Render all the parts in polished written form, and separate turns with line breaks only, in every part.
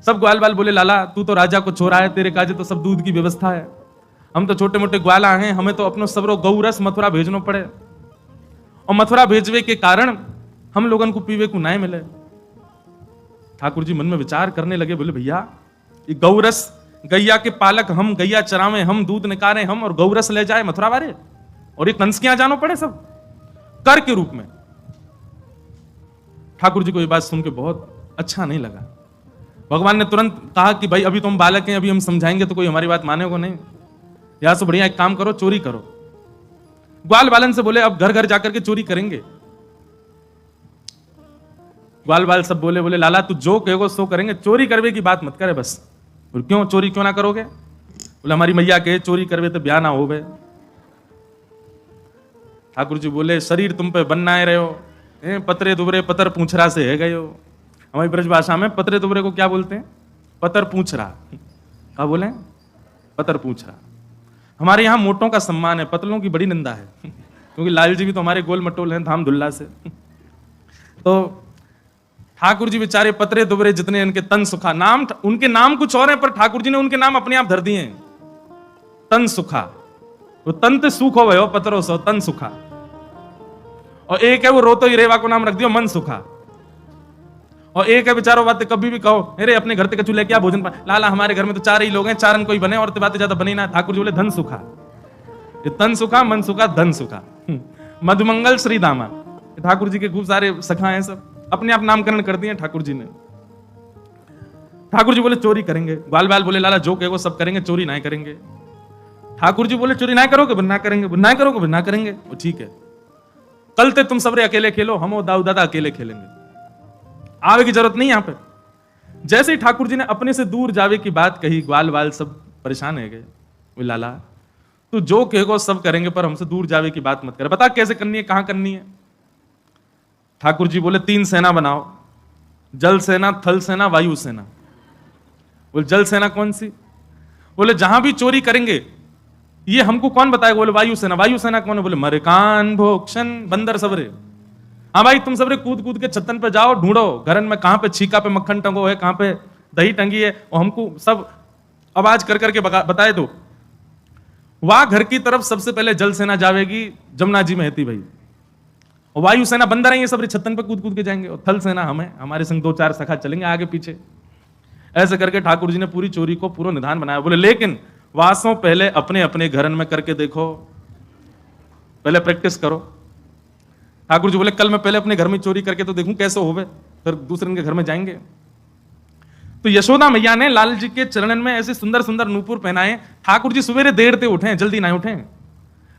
सब ग्वाल बाल बोले लाला तू तो राजा को चोरा है, तेरे काजे तो सब दूध की व्यवस्था है, हम तो छोटे मोटे ग्वाला हैं, हमें तो अपनो सबरो गौरस मथुरा भेजनो पड़े, और मथुरा भेजवे के कारण हम लोगन को पीवे को ना मिले। ठाकुर जी मन में विचार करने लगे, बोले भैया ये गौरस, गैया के पालक हम, गैया चरावे हम, दूध निकाले हम, और गौरस ले जाए मथुरा वाले, और ये कंस के यहां जानो पड़े सब कर के रूप में। ठाकुर जी को ये बात सुन के बहुत अच्छा नहीं लगा। भगवान ने तुरंत कहा कि भाई अभी तुम बालक हैं, अभी हम समझाएंगे तो कोई हमारी बात मानेगा नहीं, यहां से बढ़िया एक काम करो, चोरी करो। ग्वाल बालन से बोले अब घर घर जाकर के चोरी करेंगे। ग्वाल बाल सब बोले, बोले लाला तू जो कहेगो सो करेंगे, चोरी करवे की बात मत करे बस। और क्यों चोरी क्यों ना करोगे? बोले हमारी मैया के चोरी करवे तो ब्याह ना हो गए। ठाकुर जी बोले शरीर तुम पे बनना है रहे हो, पतरे दुबरे पतर पूछरा से है गए हो। हमारी ब्रज भाषा में पतरे दुबरे को क्या बोलते हैं? पतर पूछरा। क्या बोले? पतर पूछरा। हमारे यहाँ मोटों का सम्मान है, पतलों की बड़ी निंदा है, क्योंकि लाल जी भी तो हमारे गोल मटोल हैं धाम धुल्ला से। तो ठाकुर जी बेचारे पतरे दुबरे जितने इनके तन सुखा, नाम उनके नाम कुछ और है पर ठाकुर जी ने उनके नाम अपने आप धर दिए हैं। तन सुखा, वो तंत सुख हो गए पतरो सो, तन सुखा। और एक है वो रोतो ही रेवा को नाम रख दियो मन सुखा। और एक है बेचारो बातें कभी भी कहो अरे अपने घर तक चूल्हे क्या भोजन पर, लाला हमारे घर में तो 4 ही लोग हैं, 4 कोई बने और तो बातें ज्यादा बनी ना। ठाकुर जी बोले धन सुखा, ये तन सुखा मन सुखा धन सुखा। मधुमंगल श्री दामा, ठाकुर जी के खूब सारे सखा हैं, सब अपने आप नामकरण कर दिए ठाकुर जी ने। ठाकुर जी बोले चोरी करेंगे। ग्वाल बाल बोले लाला जो कहेगो सब करेंगे, चोरी ना करेंगे। ठाकुर जी बोले चोरी ना करोगे ना करेंगे, ना करोगे ना करेंगे। वो ठीक है, कल ते तुम सबरे अकेले खेलो, हम और दाऊ दादा अकेले खेलेंगे, आवे की जरूरत नहीं यहां पे। जैसे ही ठाकुर जी ने अपने से दूर जावे की बात कही, ग्वाल बाल सब परेशान है गए। वो लाला तू जो कहेगो सब करेंगे पर हमसे दूर जावे की बात मत कर, बता कैसे करनी है, कहां करनी है। ठाकुर जी बोले 3 सेना बनाओ, जल सेना, थल सेना, वायु सेना। बोले जल सेना कौन सी? बोले जहां भी चोरी करेंगे ये हमको कौन बताएगा? बोले वायु सेना। वायु सेना कौन है? बोले मरकान भोक्षण बंदर सबरे। हाँ भाई तुम सबरे कूद कूद के छतन पे जाओ, ढूंढो घरन में कहां पे छीका पे मक्खन टंगो है, कहां पे दही टंगी है, और हमको सब आवाज कर करके बताए दो। वहां घर की तरफ सबसे पहले जल सेना जावेगी, जमुना जी में हेती भाई, और वायु सेना बंदर है, ये सब छतन पे कूद कूद के जाएंगे, और थल सेना हमें, हमारे संग 2-4 सखा चलेंगे आगे पीछे। ऐसे करके ठाकुर जी ने पूरी चोरी को पूरा निधान बनाया। बोले लेकिन वासों पहले अपने अपने घरन में करके देखो, पहले प्रैक्टिस करो। ठाकुर जी बोले कल मैं पहले अपने घर में चोरी करके तो देखूं कैसे होवे, फिर दूसरे के घर में जाएंगे। तो यशोदा मैया ने लाल जी के चरणन में ऐसे सुंदर सुंदर नूपुर पहनाए। ठाकुर जी सवेरे देर से उठे, जल्दी ना उठे।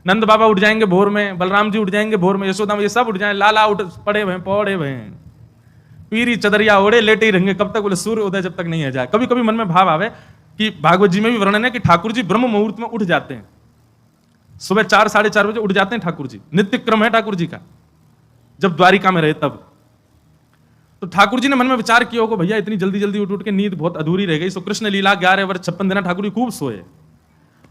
नंद बाबा उठ जाएंगे भोर में, बलराम जी उठ जाएंगे भोर में, यशोदा मैया सब उठ जाए, लाला उठ पड़े हुए पौड़े हुए, पीरी चदरिया ओढ़े लेटे ही रहेंगे। कब तक? बोले सूर्य उदय जब तक नहीं आ जाए। कभी कभी मन में भाव आवे कि भागवत जी में भी वर्णन है कि ठाकुर जी ब्रह्म मुहूर्त में उठ जाते हैं, सुबह 4-4:30 बजे उठ जाते हैं ठाकुर जी, नित्य क्रम है ठाकुर जी का, जब द्वारिका में रहे तब। तो ठाकुर जी ने मन में विचार किया होगा भैया इतनी जल्दी जल्दी उठ उठ के नींद बहुत अधूरी रह गई। सो कृष्ण लीला 11 वर्ष 56 दिन ठाकुर जी खूब सोए,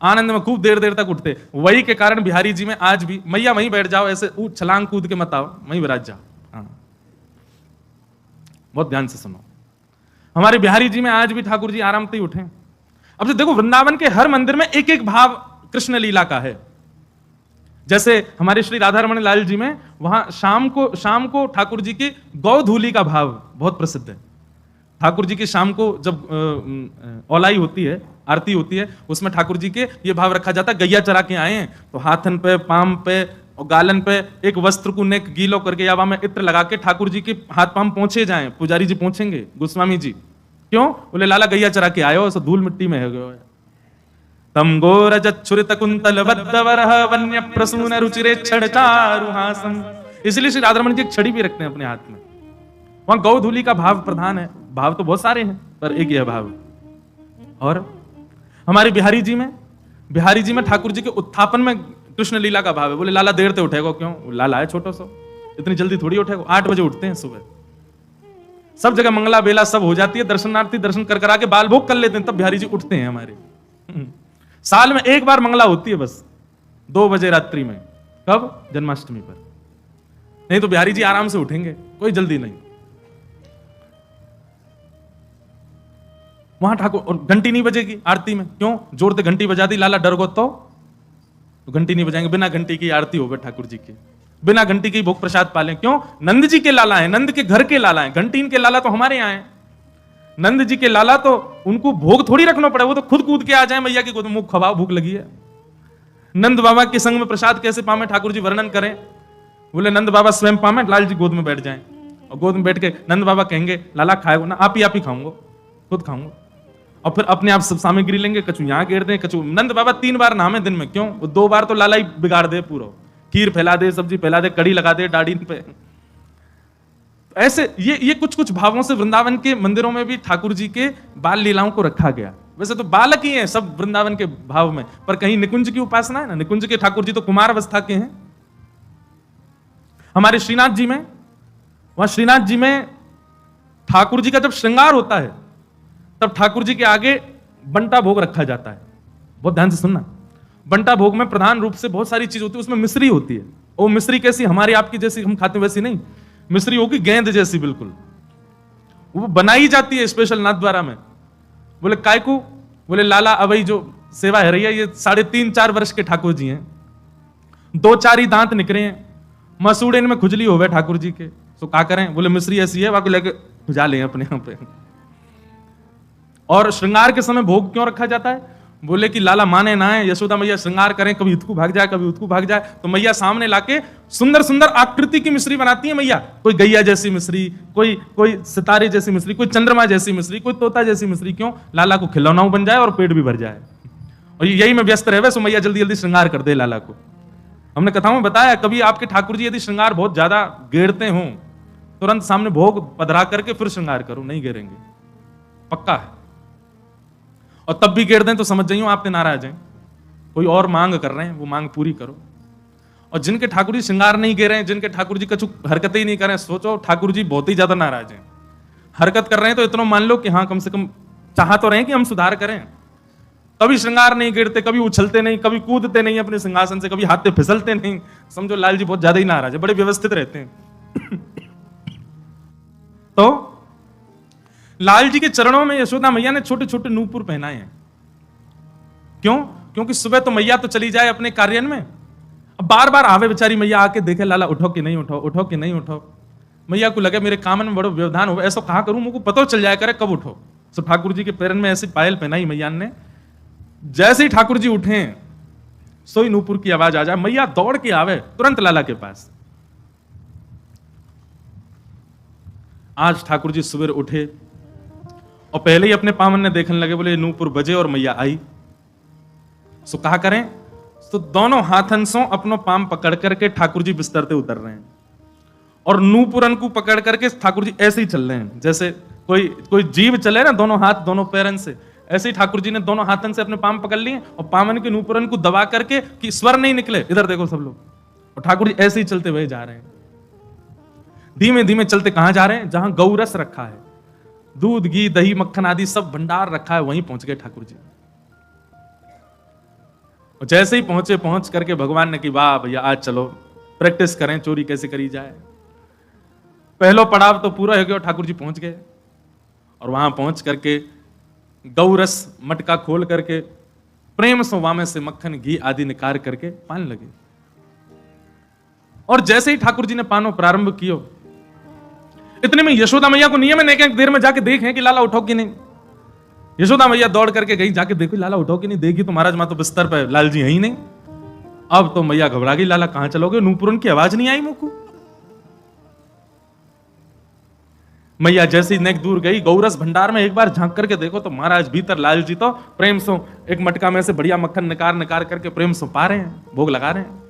आनंद में खूब देर देर तक उठते। वही के कारण बिहारी जी में आज भी मैया वहीं बैठ जाओ, ऐसे छलांग कूद के मत आओ, वहीं विराज जाओ। हाँ बहुत ध्यान से सुनो, हमारे बिहारी जी में आज भी ठाकुर जी आराम से ही उठे। अब तो देखो वृंदावन के हर मंदिर में एक एक भाव कृष्ण लीला का है। जैसे हमारे श्री राधा रमण लाल जी में वहां शाम को ठाकुर जी की गौधूली का भाव बहुत प्रसिद्ध है। ठाकुर जी की शाम को जब औलाई होती है, आरती होती है, उसमें ठाकुर जी के ये भाव रखा जाता है, गैया चरा के आए हैं तो हाथन पे, पाम पे और गालन पे एक वस्त्र को नेक गीलो करके यावा में इत्र लगा के ठाकुर जी के हाथ पाम पहुंचे जाएं। पुजारी जी पहुंचेंगे, गोस्वामी जी क्यों? बोले लाला गैया चरा के आयो, सो धूल मिट्टी में हो गए। तम गोरजच्छुरित कुंतल वद्दवरह वन्य प्रसून रुचिरे छड़चारुहासम। इसलिए श्री राधारमण जी एक छड़ी भी रखते हैं अपने हाथ में। वहां गौधूली का भाव प्रधान है। भाव तो बहुत सारे हैं पर एक यह भाव। और हमारे बिहारी जी में ठाकुर जी के उत्थापन में कृष्ण लीला का भाव है। बोले लाला देर से उठेगा क्यों? लाला है छोटो सो, इतनी जल्दी थोड़ी उठेगा। 8 बजे उठते हैं सुबह, सब जगह मंगला बेला सब हो जाती है, दर्शनार्थी दर्शन कर करा के बाल भोग कर लेते हैं, तब बिहारी जी उठते हैं हमारे। साल में एक बार मंगला होती है बस, 2 बजे रात्रि में। कब? जन्माष्टमी पर। नहीं तो बिहारी जी आराम से उठेंगे, कोई जल्दी नहीं। वहां ठाकुर, और घंटी नहीं बजेगी आरती में, क्यों? जोर से घंटी बजा दी, लाला डर गो तो घंटी नहीं बजाएंगे। बिना घंटी की आरती हो गई ठाकुर जी की, बिना घंटी की भोग प्रसाद पालें, क्यों? नंद जी के लाला है, नंद के घर के लाला है, घंटी इनके लाला तो हमारे यहाँ है। नंद जी के लाला तो उनको भोग थोड़ी रखना पड़े, वो तो खुद कूद के आ जाए मैया की गोद में, मुख खवाओ भूख लगी है। नंद बाबा के संग में प्रसाद कैसे पावे ठाकुर जी वर्णन करें। बोले नंद बाबा स्वयं पावे, लाल जी गोद में बैठ जाएं, और गोद में बैठ के नंद बाबा कहेंगे लाला खाएगो ना? आप ही खाऊंगा, खुद खाऊंगा। और फिर अपने आप सब सामग्री लेंगे, कछु यहाँ गेर दें, कछु। नंद बाबा 3 बार नहामे दिन में, क्यों? वो 2 बार तो लाला ही बिगाड़ दे पूरा, खीर फैला दे, सब्जी फैला दे, कड़ी लगा दे दाढ़ी पे। ऐसे ये कुछ कुछ भावों से वृंदावन के मंदिरों में भी ठाकुर जी के बाल लीलाओं को रखा गया। वैसे तो बालक ही हैं सब वृंदावन के भाव में, पर कहीं निकुंज की उपासना है ना, निकुंज के ठाकुर जी तो कुमार अवस्था के हैं। हमारे श्रीनाथ जी में, वहां श्रीनाथ जी में ठाकुर जी का जब श्रृंगार होता है तब ठाकुर जी के आगे बंटा भोग रखा जाता है। बहुत ध्यान से सुनना, बंटा भोग में प्रधान रूप से बहुत सारी चीज होती है, उसमें मिश्री होती है। वो मिश्री कैसी? हमारी आपकी जैसी हम खाते वैसी नहीं, मिश्री होगी गेंद जैसी बिल्कुल, वो बनाई जाती है स्पेशल नाथ द्वारा में। बोले काय को? बोले लाला अवई जो सेवा है रही है, ये 3.5-4 वर्ष के ठाकुर जी हैं, 2-4 ही दांत निकले हैं, मसूड़े इनमें खुजली हो गए ठाकुर जी के, तो क्या करें? बोले मिश्री ऐसी है, वहां को लेके खुजा लें अपने यहाँ पे। और श्रृंगार के समय भोग क्यों रखा जाता है? बोले कि लाला माने ना है, यशोदा मैया श्रृंगार करें, कभी इतकू भाग जाए, कभी उतकू भाग जाए, तो मैया सामने लाके सुंदर सुंदर आकृति की मिश्री बनाती है मैया। कोई गैया जैसी मिश्री, कोई सितारे जैसी मिश्री, कोई चंद्रमा जैसी मिश्री, कोई तोता जैसी मिश्री, क्यों? लाला को खिलौना बन जाए और पेट भी भर जाए। और यही में व्यस्त रहे, सो मैया जल्दी जल्दी श्रृंगार कर दे लाला को। हमने कथाओं में बताया, कभी आपके ठाकुर जी यदि श्रृंगार बहुत ज्यादा गेरते हों, तुरंत सामने भोग पधरा करके फिर श्रृंगार करो, नहीं गेरेंगे, पक्का है। और तब भी गेर दें तो समझ जाइए आपसे नाराज हैं, कोई और मांग कर रहे हैं, वो मांग पूरी करो। और जिनके ठाकुर जी श्रृंगार नहीं गे रहे हैं, जिनके ठाकुर जी कछु हरकतें ही नहीं कर रहे हैं, सोचो ठाकुर जी बहुत ही ज्यादा नाराज हैं। हरकत कर रहे हैं तो इतना मान लो कि हाँ कम से कम चाह तो रहे हैं कि हम सुधार करें। कभी श्रृंगार नहीं गिरते, कभी उछलते नहीं, कभी कूदते नहीं अपने सिंहासन से, कभी हाथ पे फिसलते नहीं, समझो लाल जी बहुत ज्यादा ही नाराज है, बड़े व्यवस्थित रहते हैं। तो लाल जी के चरणों में यशोदा मैया ने छोटे छोटे नूपुर पहनाए हैं। क्यों? क्योंकि सुबह तो मैया तो चली जाए अपने कार्यान में, अब बार बार आवे बेचारी मैया, आके देखे लाला उठो कि नहीं उठो, उठो कि नहीं उठो। मैया को लगे मेरे काम में बड़ो व्यवधान हो, ऐसा कहा करूं मुझको पता चल जाए करे कब उठो। तो ठाकुर जी के पैरन में ऐसी पायल पहनाई मैया ने, जैसे ही ठाकुर जी उठे सोई नूपुर की आवाज आ जाए, मैया दौड़ के आवे तुरंत लाला के पास। आज ठाकुर जी सुबह उठे और पहले ही अपने पावन ने देखने लगे, बोले नूपुर बजे और मैया आई। सो कहा करें, तो दोनों हाथन से अपनो पाम पकड़ करके ठाकुर जी बिस्तर से उतर रहे हैं और नूपुरन को पकड़ करके ठाकुर जी ऐसे ही चल रहे हैं जैसे कोई जीव चले ना, दोनों हाथ दोनों पैरन से। ऐसे ही ठाकुर जी ने दोनों हाथन से अपने पाम पकड़ लिए और पावन के नूपुरन को दबा करके कि स्वर नहीं निकले, इधर देखो सब लोग, और ठाकुर जी ऐसे ही चलते हुए जा रहे हैं। धीमे धीमे चलते कहां जा रहे हैं? जहां गौरस रखा है, दूध घी दही मक्खन आदि सब भंडार रखा है, वहीं पहुंच गए ठाकुर जी। और जैसे ही पहुंच करके भगवान ने कि वाह भैया आज चलो प्रैक्टिस करें चोरी कैसे करी जाए। पहलो पड़ाव तो पूरा हो गया, ठाकुर जी पहुंच गए और वहां पहुंच करके गौरस मटका खोल करके प्रेम से वामे से मक्खन घी आदि निकाल करके पान लगे। और जैसे ही ठाकुर जी ने पानो प्रारंभ कियो, इतने में यशोदा मैया को नियम है एक देर में जाके देखें कि लाला उठो कि नहीं। यशोदा मैया दौड़ करके गई, जाके देखो लाला उठो कि नहीं, देखी तो महाराज मां तो बिस्तर पे, लाल जी है ही नहीं। अब तो मैया घबरा गई, लाला कहां चलोगे? नूपुरन की आवाज नहीं आई मुंह को। मैया जैसी नेक दूर गई, गौरस भंडार में एक बार झांक करके देखो तो महाराज भीतर लाल जी तो प्रेम से एक मटका में से बढ़िया मक्खन निकाल करके प्रेम से पा रहे हैं, भोग लगा रहे हैं।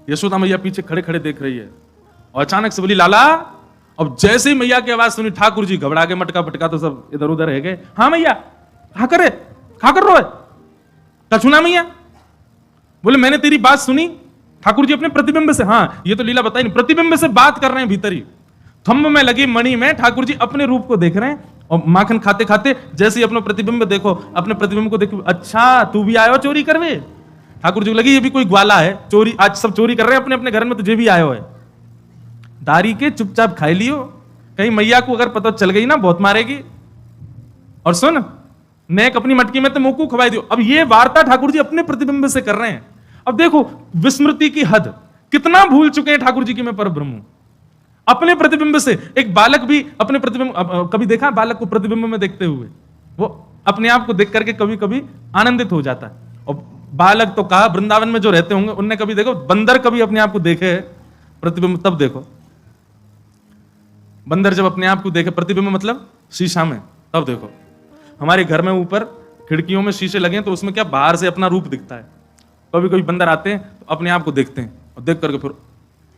यशोदा मैया पीछे खड़े खड़े देख रही है और अचानक से बोली लाला। अब जैसे ही मैया की आवाज सुनी ठाकुर जी घबरा के मटका पटका तो सब इधर उधर रह गए। हाँ मैया खा कर रो कछुना मैया? बोले मैंने तेरी बात सुनी ठाकुर जी अपने प्रतिबिंब से। हाँ ये तो लीला बताई नहीं, प्रतिबिंब से बात कर रहे हैं भीतर ही, थंब में लगी मणि में ठाकुर जी अपने रूप को देख रहे हैं और माखन खाते खाते जैसे ही अपना प्रतिबिंब देखो, अपने प्रतिबिंब को देखो, अच्छा तू भी आयो चोरी करवे। ठाकुर जी को लगी ये भी कोई ग्वाला है, चोरी आज सब चोरी कर रहे हैं अपने अपने घर में, तुझे भी आयो है। दारी के चुपचाप खाई लियो, कहीं मैया को अगर पता चल गई ना बहुत मारेगी। और सुन, नेक अपनी मटकी में तो मोकू खवाई दियो। अब ये वार्ता ठाकुर जी अपने प्रतिबिंब से कर रहे हैं। अब देखो विस्मृति की हद, कितना भूल चुके हैं ठाकुर जी की मैं परब्रह्म हूं। अपने प्रतिबिंब से एक बालक भी अपने प्रतिबिंब, कभी देखा बालक को प्रतिबिंब में देखते हुए? वो अपने आप को देख करके कभी कभी आनंदित हो जाता है। और बालक तो कहा, वृंदावन में जो रहते होंगे उनने कभी देखो, बंदर कभी अपने आप को देखे प्रतिबिंब, तब देखो बंदर जब अपने आप को देखे प्रतिबिंब मतलब शीशा में, तब देखो। हमारे घर में ऊपर खिड़कियों में शीशे लगे हैं तो उसमें क्या बाहर से अपना रूप दिखता है। कभी कभी बंदर आते हैं तो अपने आप को देखते हैं और देख करके फिर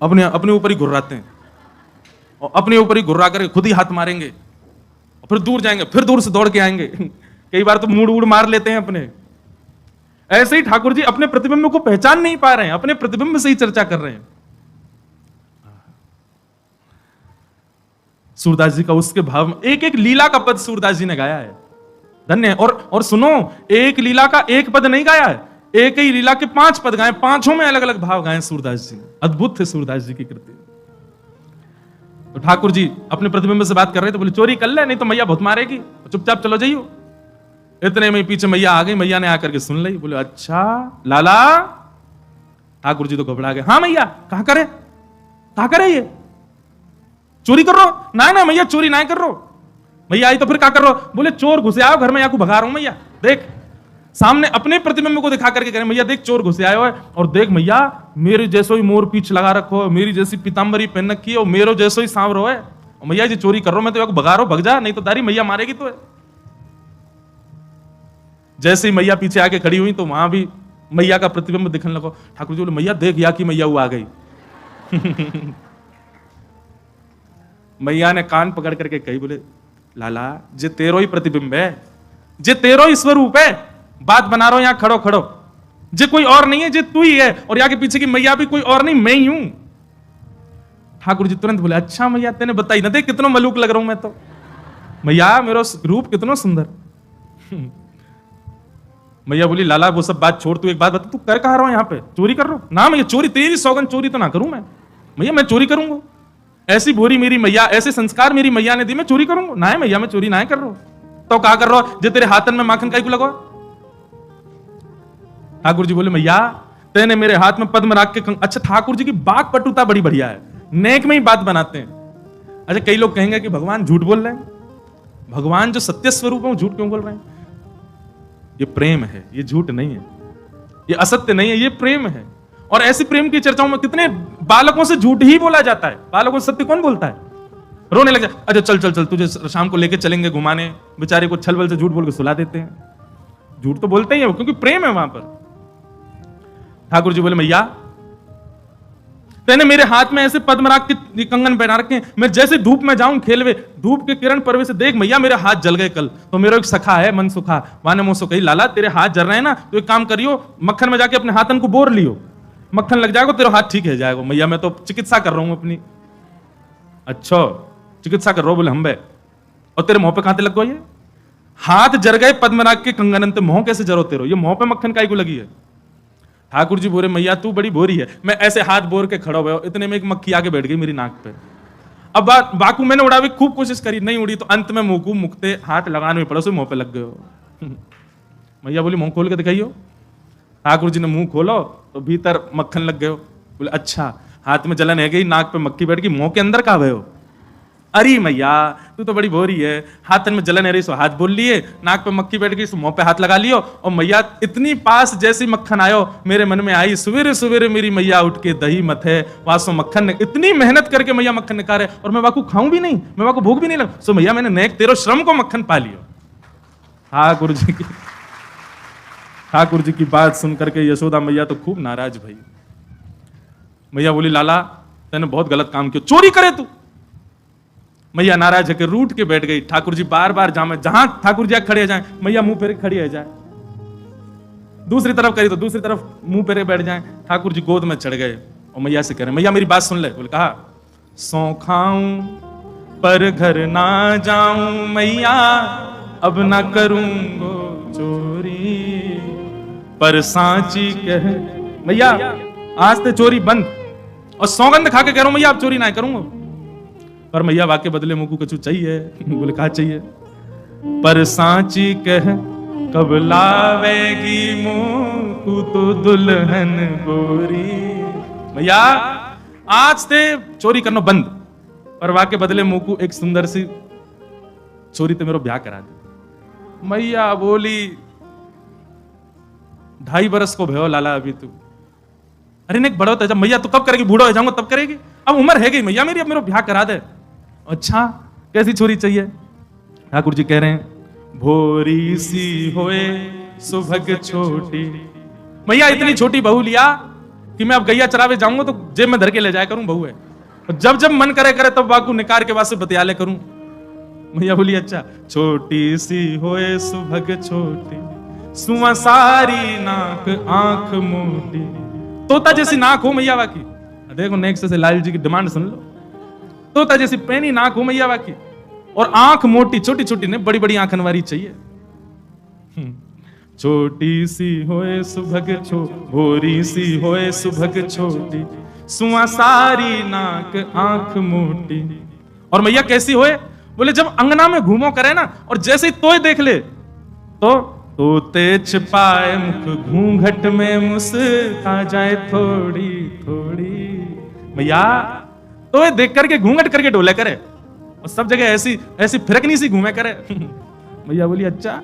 अपने ऊपर ही घुर्राते हैं और अपने ऊपर ही घुर्रा करके खुद ही हाथ मारेंगे और फिर दूर जाएंगे, फिर दूर से दौड़ के आएंगे। कई बार तो मूड मार लेते हैं अपने। ऐसे ही ठाकुर जी अपने प्रतिबिंब को पहचान नहीं पा रहे हैं, अपने प्रतिबिंब से ही चर्चा कर रहे हैं। सूरदास जी का उसके भाव में एक एक लीला का पद सूरदास जी ने गाया है, धन्य है। और सुनो, एक लीला का एक पद नहीं गाया है, एक ही लीला के 5 पद गाए, 5 में अलग अलग भाव गाए सूरदास जी। अद्भुत थे सूरदास जी की कृति। तो ठाकुर जी अपने प्रतिबिंब से बात कर रहे थे, बोले चोरी कर ले नहीं तो मैया बहुत मारेगी, चुपचाप चलो जाइयो। इतने में पीछे मैया आ गई, मैया ने आकर के सुन ली। बोले अच्छा लाला। ठाकुर जी तो घबरा गए। हाँ मैया, कहां करे ये चोरी कर रहो? ना ना मैया चोरी ना कर रहो। मैया आई तो फिर क्या कर रहे हो? बोले चोर घुसे आओ घर में, या को भगा रहा हूं मैया। देख सामने अपने प्रतिबिंब को दिखा करके कह रहे मैया देख चोर घुसे आए हो, और देख मैया मेरे जैसो ही मोर पीछ लगा रखो, मेरी जैसी पीताम्बरी पहन रखी है और मेरो जैसो ही सांवरो है, और मैया जी चोरी कर रहा हूं मैं तो, या को भगा रहा हूं, भग जा नहीं तो तारी मैया मारेगी तो है। जैसे ही मैया पीछे आके खड़ी हुई तो वहां भी मैया का प्रतिबिंब दिखने लगा। ठाकुर जी बोले मैया देख या की मैया वो आ गई। मैया ने कान पकड़ करके कही, बोले लाला जे तेरो ही प्रतिबिंब है, जे तेरो ही स्वरूप है, बात बना रहा हूं यहां खड़ो खड़ो, जे कोई और नहीं है, जे तू ही है, और यहाँ के पीछे की मैया भी कोई और नहीं, मैं ही हूं। ठाकुर जी तुरंत बोले अच्छा मैया तेने बताई ना, देख कितना मलूक लग रहा हूं मैं तो, मैया मेरा रूप कितना सुंदर। मैया बोली लाला वो सब बात छोड़, तू एक बात बता, तू कर कहा रहा हूं यहाँ पे? चोरी कर रहा हूं? ना मैया चोरी, तेरी सौगन चोरी तो ना करूं मैं। मैया मैं चोरी करूंगा? ऐसी भोरी मेरी मैया, ऐसे संस्कार मेरी मैया ने दी, मैं चोरी करूंगा? ना है मैया मैं चोरी ना कर रहा हूं। तो क्या कर रहा हो जो तेरे हाथन में माखन काई को लगा? ठाकुर जी बोले मैया तेने मेरे हाथ में पद्म राख के अच्छा ठाकुर जी की बात पटुता बड़ी बढ़िया है, नेक में ही बात बनाते हैं। अच्छा कई लोग कहेंगे कि भगवान झूठ बोल रहे हैं, भगवान जो सत्य स्वरूप है वो झूठ क्यों बोल रहे हैं? ये प्रेम है, ये झूठ नहीं है, ये असत्य नहीं है, ये प्रेम है। और ऐसी प्रेम की चर्चाओं में कितने बालकों से झूठ ही बोला जाता है, बालकों से सत्य कौन बोलता है? रोने लग जाए, अच्छा चल चल चल तुझे शाम को लेके चलेंगे घुमाने, बेचारे को छल बल से झूठ बोल के सुला देते हैं। झूठ तो बोलते ही है क्योंकि प्रेम है वहां पर। ठाकुर जी बोले मैया तेने मेरे हाथ में ऐसे पद्मराग के कंगन पहना रखे हैं, मैं जैसे धूप में जाऊं खेलवे, धूप के किरण परवे से देख मैया मेरे हाथ जल गए कल। तो मेरा एक सखा है मन सुखा, वाने मुंह सो कही लाला तेरे हाथ जल रहे हैं ना, तो एक काम करियो मक्खन में जाके अपने हाथन को बोर लियो, मक्खन लग जाएगा तेरा हाथ ठीक हो जाएगा। मैया मैं तो चिकित्सा कर रहा हूं अपनी। अच्छा चिकित्सा कर रहा हूं? बोले हम बे, और तेरे मुंह पे कहां लग गए? हाथ जर गए पद्मनाग के कंगन, मुंह कैसे जरो तेरो? ये मुंह पे मक्खन काई को लगी है? ठाकुर जी बोले मैया तू बड़ी बोरी है। मैं ऐसे हाथ बोर के खड़ा हुआ, इतने में एक मक्खी आके बैठ गई मेरी नाक पे। अब बाकू मैंने उड़ावे खूब कोशिश करी, नहीं उड़ी, तो अंत में मुंह को मुकते हाथ लगाने में पड़ा, मुंह पे लग गए। मैया बोली मुंह खोल के दिखाइयो। ठाकुर जी ने मुंह खोलो तो भीतर मक्खन लग गयो। बोले अच्छा हाथ में जलन है गई, नाक पे मक्खी बैठ गई, मुंह के अंदर कहा भयो? अरे मैया तू तो बड़ी बोरी है, हाथन में जलन है रही सो हाथ बोल लिए, नाक पे मक्खी बैठ गई सो मुंह पे हाथ लगा लियो। और मैया इतनी पास जैसी मक्खन आयो मेरे मन में आई, सवेरे सवेरे मेरी मैया उठ के दही मथे वासो मक्खन ने, इतनी मेहनत करके मैया मक्खन निकाले और मैं वाकू खाऊं भी नहीं, मैं वाकू भूख भी नहीं लग, सो मैया मैंने नेक तेरो श्रम को मक्खन पा लियो। ठाकुर जी की बात सुन करके यशोदा मैया तो खूब नाराज भई। मैया बोली लाला तूने बहुत गलत काम किया, चोरी करे तू? मैया नाराज होकर रूठ के बैठ गई। ठाकुर जी बार बार जहां ठाकुर जी खड़े जाए मैया मुंह फेरे खड़ी हो जाए, दूसरी तरफ करी तो दूसरी तरफ मुंह फेरे बैठ जाए। ठाकुर जी गोद में चढ़ गए और मैया से कह रहे मैया मेरी बात सुन ले। बोले कहा सौ खाऊं पर घर ना जाऊं मैया, अब ना करूंगो चोरी, पर सांची कह मैया आज ते चोरी बंद, और सौगंध खा के कह रहा हूं मैया अब चोरी ना करूंगा। पर मैया वाके बदले मुझको कुछ चाहिए। बोले कहा चाहिए? पर सांची कह कब लावेगी मुंह तो दुल्हन गोरी। भैया आज से चोरी करना बंद, पर वाके बदले मुंह एक सुंदर सी चोरी तो मेरा ब्याह करा दे। मैया बोली 2.5 बरस को भयो लाला अभी तू। अरे नहीं बड़ा होता जब मैया तो कब करेगी, बूढ़ा हो जाऊंगा तब करेगी, अब उम्र है गई मैया मेरी, अब मेरा ब्याह करा दे। अच्छा कैसी चोरी चाहिए? ठाकुर जी कह रहे हैं भोरी सी होए सुभग छोटी। मैया इतनी छोटी बहू लिया कि मैं अब गैया चरावे जाऊंगा तो जेब में धर के ले जाया करूं, बहू है, और जब जब मन करे तब बाकू निकार के वास्ते बतियाले करूं। मैया बोली अच्छा छोटी सी होए सुभग छोटी, सुमा सारी नाक आंख मोटी। तोता जैसी नाक हो मैया बाकी, देखो नेक्स्ट से लाल जी की डिमांड सुन लो, तोता जैसी पैनी नाक हो मैया बाकी, और आंख मोटी, छोटी छोटी ने बड़ी बड़ी आंखन वाली चाहिए। छोटी सी होए सुभग भोरी सी होए सुभग छोटी, सुआ सारी नाक आंख मोटी। और मैया कैसी होए? बोले जब अंगना में घूमो करे ना, और जैसे ही तोय देख ले तो तोते छिपाए मुख घूंघट में मुस्का जाए थोड़ी थोड़ी। मैया तो देख करके घूंघट करके डोले करे, और सब जगह ऐसी ऐसी फिरकनी सी घूमे करे। मैया बोली अच्छा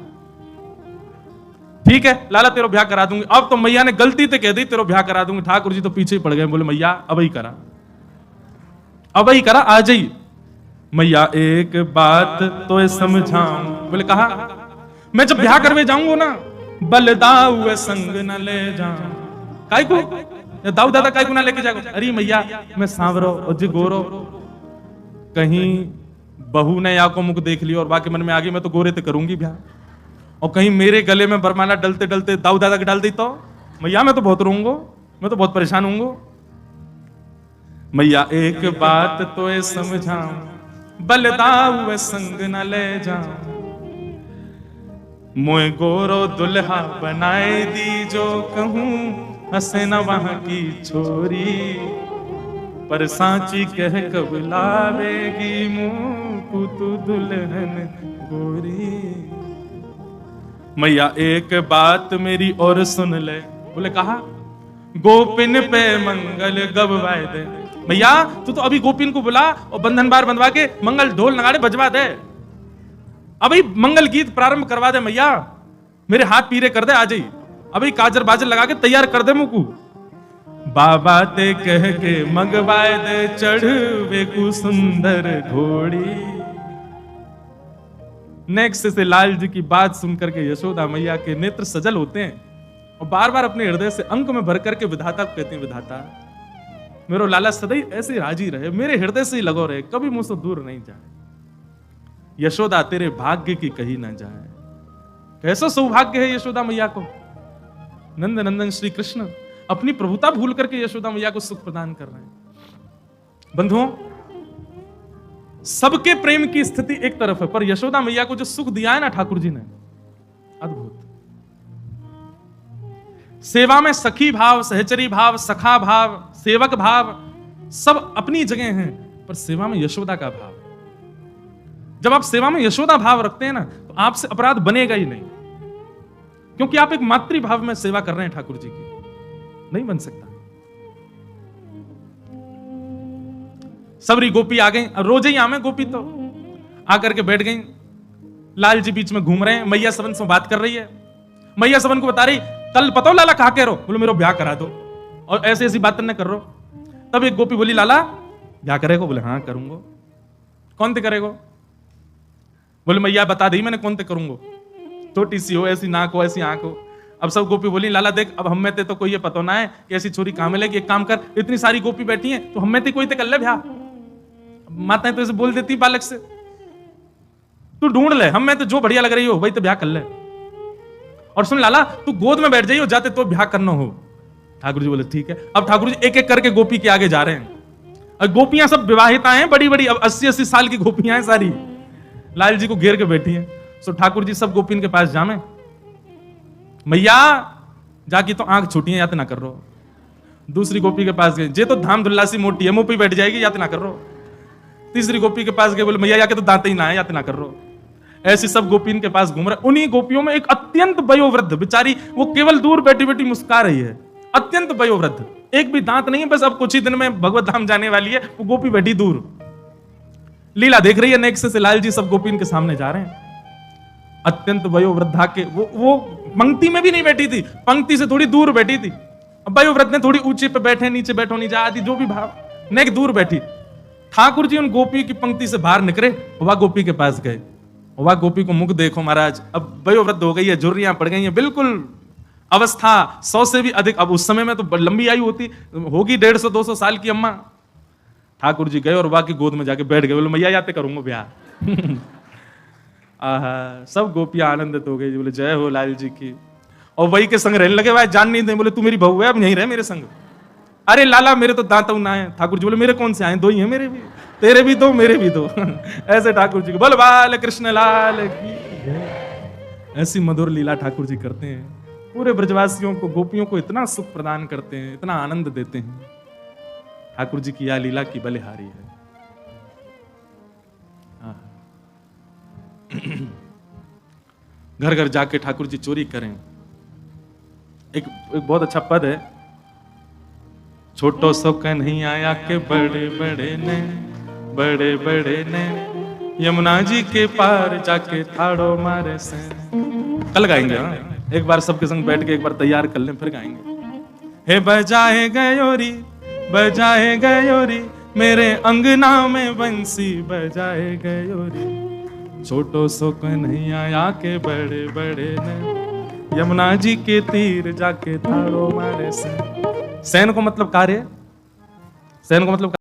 ठीक है लाला तेरो ब्याह करा दूंगी। अब तो मैया ने गलती से कह दी तेरो ब्याह करा दूंगी। ठाकुर जी तो पीछे ही पड़ गए, बोले मैया अब ही करा, अब ही करा, आ जाइए। मैया एक बात तो समझाऊं। बोले कहा मैं जब ब्याह करवे जाऊंगा ना, बलदाऊ संग न ले जाऊं। काय को दाऊ दादा काय को ना लेके जाओ? अरे मैया मैं सांवरो और जिगोरो, कहीं बहू ने या को मुख देख लियो और बाकी मन में आ गई मैं तो गोरे ते करूंगी ब्याह, और कहीं मेरे गले में बरमाला डलते डलते दाऊ दादा के डाल दी तो मैया मैं तो बहुत रोऊंगा, मैं तो बहुत परेशान होऊंगा। मैया एक बात तो समझाऊं, बलदाऊ संग न ले जाऊं। मोए गोरो दुल्हा बनाए दी जो कहूं, हंसे न वहां की छोरी, पर सांची कह कब लावेगी मुंह तू दुल्हन गोरी। मैया एक बात मेरी और सुन ले। बोले कहा गोपिन पे मंगल गवाए दे। मैया तू तो अभी गोपिन को बुला और बंधन बार बंधवा के मंगल ढोल नगाड़े बजवा दे, अभी मंगल गीत प्रारंभ करवा दे। मैया मेरे हाथ पीरे कर दे, आ जाइए अभी काजर बाजर लगा के तैयार कर दे मुकू। बाबा ते कह के मंगवाए दे चढ़वे को सुंदर घोड़ी। नेक्स्ट से लाल जी की बात सुनकर के यशोदा मैया के नेत्र सजल होते हैं और बार बार अपने हृदय से अंक में भर करके विधाता को कहते हैं विधाता मेरो लाला सदैव ऐसे राजी रहे, मेरे हृदय से ही लगो रहे, कभी मुझसे दूर नहीं जाए। यशोदा तेरे भाग्य की कही ना जाए। कैसा सौभाग्य है यशोदा मैया को, नंद नंदन श्री कृष्ण अपनी प्रभुता भूल करके यशोदा मैया को सुख प्रदान कर रहे हैं। बंधुओं सबके प्रेम की स्थिति एक तरफ है, पर यशोदा मैया को जो सुख दिया है ना ठाकुर जी ने, अद्भुत। सेवा में सखी भाव, सहचरी भाव, सखा भाव, सेवक भाव सब अपनी जगह हैं, पर सेवा में यशोदा का भाव। जब आप सेवा में यशोदा भाव रखते हैं ना तो आपसे अपराध बनेगा ही नहीं, क्योंकि आप एक मातृभाव में सेवा कर रहे हैं ठाकुर जी की, नहीं बन सकता। सबरी गोपी आ गई, रोज ही आमे गोपी तो आकर के बैठ गई, लाल जी बीच में घूम रहे हैं, मैया सबन से बात कर रही है। मैया सबन को बता रही कल पता हो लाला कहा कह रहो, बोलो मेरा ब्याह करा दो, और ऐसी ऐसी बात न कर रहो। तब एक गोपी बोली लाला ब्याह करेगो? बोले हाँ करूंगा। कौन ते करेगो? बोले मैया बता दी मैंने कौन ते करूंगा, छोटी सी हो, ऐसी नाक हो, ऐसी आंख हो। अब सब गोपी बोली लाला देख अब हमें ते तो कोई ये पता ना है कि ऐसी छोरी कहां मिलेगी, एक काम कर इतनी सारी गोपी बैठी हैं तो हमें ते कोई ते कर ले ब्याह। माताएं तो ऐसे बोल देती बालक से, तू ढूंढ ले, हमें तो जो बढ़िया लग रही हो वही तो ब्याह कर ले। और सुन लाला तू गोद में बैठ जाइए जाते तो ब्याह करना हो। ठाकुर जी बोले ठीक है। अब ठाकुर जी एक एक करके गोपी के आगे जा रहे हैं, और गोपियां सब विवाहिता हैं बड़ी बड़ी, अब 80-80 साल की गोपियां हैं सारी, लाल जी को घेर के बैठी हैं। सो ठाकुर जी सब गोपिन के पास जामे, मैया जाकी तो आंख छूटी है याद ना कर रो। दूसरी गोपी के पास गए, जे तो धाम धुल्लासी मोटी है मुंह पे बैठ जाएगी याद ना कर रो। तीसरी गोपी के पास गए, बोले मैया जाके तो दांत ही ना है याद ना कर रो। ऐसी सब गोपीन के पास घूम रहे। उन्हीं गोपियों में एक अत्यंत वयोवृद्ध बेचारी, वो केवल दूर बैठी बैठी मुस्कुरा रही है, अत्यंत वयोवृद्ध, एक भी दांत नहीं है, बस अब कुछ ही दिन में भगवत धाम जाने वाली है। वो गोपी बैठी दूर लीला देख रही है। नेक्स्ट से लाल जी सब गोपीन के सामने जा रहे हैं। अत्यंत वयोवृद्धा के वो पंक्ति में भी नहीं बैठी थी, पंक्ति से थोड़ी दूर बैठी थी। अब वयोवृद्ध ने थोड़ी ऊंचे पे बैठे, नीचे बैठो नहीं जा आदि जो भी भाव, नेक दूर बैठी। ठाकुर जी उन गोपी की पंक्ति से बाहर निकले, वह गोपी के पास गए। वह गोपी को मुख देखो महाराज, अब वयोवृद्ध हो गई है, झुर्रियां पड़ गई हैं, बिल्कुल अवस्था 100 से भी अधिक। अब उस समय में तो लंबी आयु होती होगी, 150-200 साल की अम्मा। ठाकुर जी गए और वह की गोद में जाके बैठ गए। बोले मैया याते करूंगा ब्याह। आहा, सब गोपियां आनंदित हो गई। बोले जय हो लाल जी की। और वही के संग रहने लगे, भाई जान नहीं दे। बोले तू मेरी बहू है, अब यहीं रहे मेरे संग। अरे लाला मेरे तो दांत ना है। ठाकुर जी बोले मेरे कौन से आए, 2 ही हैं मेरे भी, तेरे भी 2 मेरे भी 2। ऐसे ठाकुर जी को बोल बाल कृष्ण लाल की। ऐसी मधुर लीला ठाकुर जी करते हैं, पूरे ब्रजवासियों को, गोपियों को इतना सुख प्रदान करते हैं, इतना आनंद देते हैं। ठाकुर जी की यह लीला की बलिहारी है। घर घर जाके ठाकुर जी चोरी करें। एक बहुत अच्छा पद है, छोटो सो कन्हैया आया के बड़े बड़े ने यमुना जी के पार जाके थाड़ो मारे से। कल गाएंगे, हाँ एक बार सबके संग बैठ के एक बार तैयार कर लें, फिर गाएंगे। हे बजाए गयोरी मेरे अंगना में बंसी बजाए गयोरी, छोटो सो कन्हैया आके बड़े ने यमुना जी के तीर जाके थारो मारे से। सैन को मतलब कार्य, सैन को मतलब